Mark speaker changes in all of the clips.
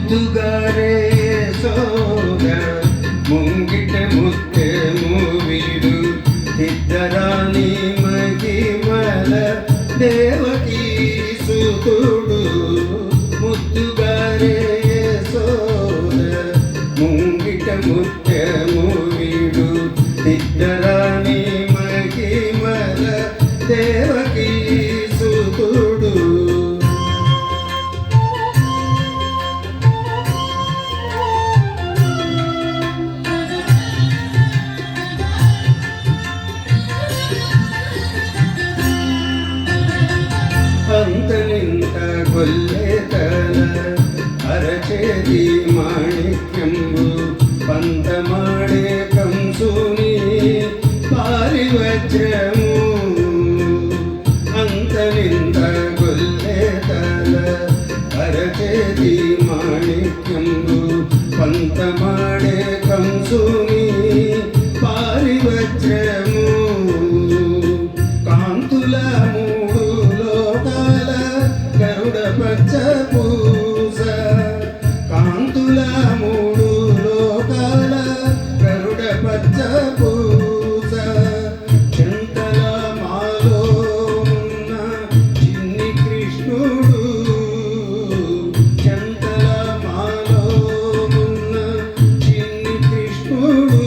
Speaker 1: ముద్దుగారే సోద ముంగిట ముత్తెము వీడు ఇద్దరాని మహిమల దేవకీ సుతుడు ముద్దుగారే సోద ముంగిట ముత్తెము వీడు ఇద్దరాని మహిమల దేవకీ సుతుడు అంతనింత గొల్లెతల అరచేతి మాణిక్యంబు పంతమాడే కంసుని పారివజ్రము అంతనింత గొల్లెతల అరచేతి మాణిక్యంబు పంతమాడే కంసుని పారివజ్రము కాంతుల పచ్చ పూస కాంతుల మూడు లోకాల గరుడ పచ్చ పూస చింతల మాలో ఉన్న చిన్ని కృష్ణుడు చింతల మాలో ఉన్న చిన్ని కృష్ణుడు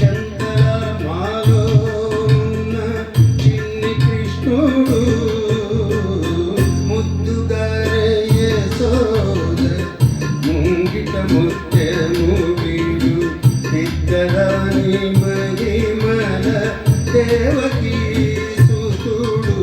Speaker 1: చింతల మాలో ఉన్న చిన్ని కృష్ణుడు ముంగిట ముత్తెము వీడు ఇద్దరాని మహిమల దేవకీ సుతుడు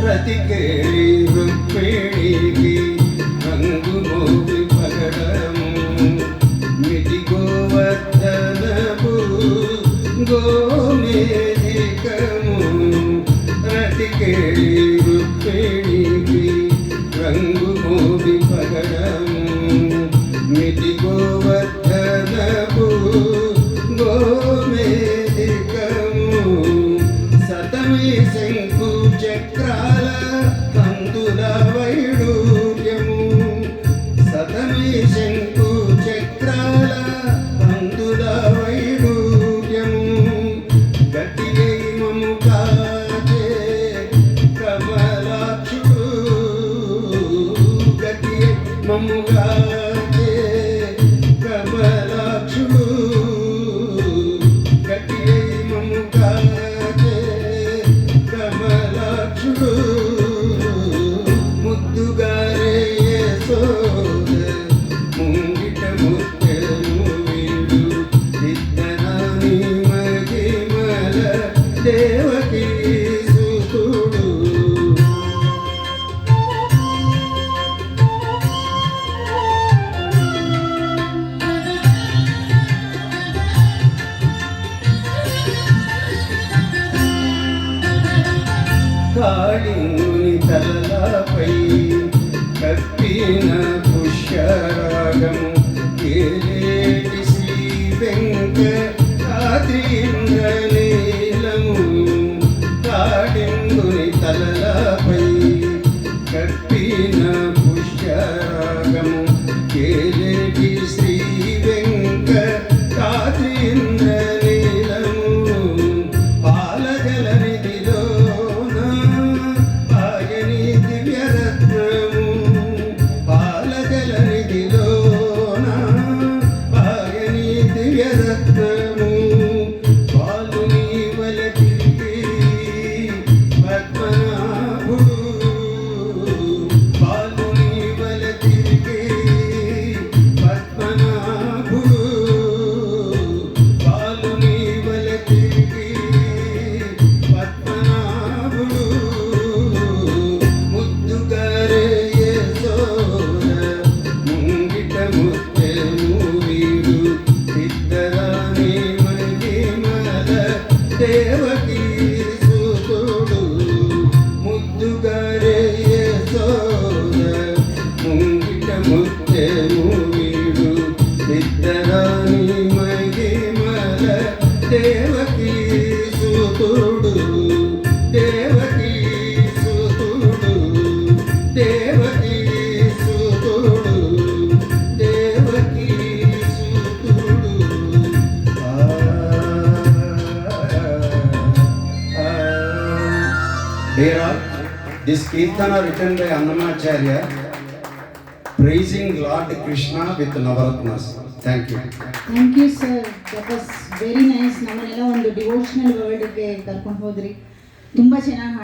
Speaker 1: రతికేళి రుక్మిణికి రంగు మోగి పగడము మిటి గోవర్ధనపు గోమేధికము రతికేళి రుక్మిణికి రంగు మోగి పగడము మిటి గోవర్ధనపు గోమేధికము సతమి శంకు చక్రాల కందుల వైడూర్యము సతమి శంకు చక్రాల కందుల వైడూర్యము గతి మము కాచే కమలాక్షుడు గతి మము కాచే కమలాక్షుడు గతి మము కాచే కమలాక్షుడు ముద్దుగారే సోద ముంగిట ముత్తెము వీడు ఇద్దరాని మహిమల దేవకీ సుతుడు కాళింగుని తలపై కప్పిన పుష్యరాగము కేలేటి శ్రీ వెంకటాద్రీంద్రనీలము కాళింగుని తలపై కప్పిన పుష్యరాగము కేలేటి శ్రీ వెంకటాద్రీంద్రనీలము పాలజల నిధిలోన ఆయని దివ్యరత్నము పాలజల నిధిలోన ఆయని దివ్యరత్నము పాలుని వల తిరిగి పద్మనాభుడు పాలుని వల తిరిగి పద్మనాభుడు పాలుని వల తిరిగి పద్మనాభుడు ముద్దుగారే సోద ముంగిట ముత్తెము వీడు ఇద్దరాని మహిమల దేవకీ సుతుడు ముద్దుగారే సోద ముంగిట ముత్తెము This Kirtana written by Annamacharya, praising Lord Krishna with Navaratnas. Thank you.
Speaker 2: Thank you sir, that was very nice. ನಮ್ಮನ್ನೆಲ್ಲ ಒಂದು ಡಿವೋಷನಲ್ ವರ್ಡ್ಗೆ ಕರ್ಕೊಂಡು ಹೋದ್ರಿ, ತುಂಬ ಚೆನ್ನಾಗಿ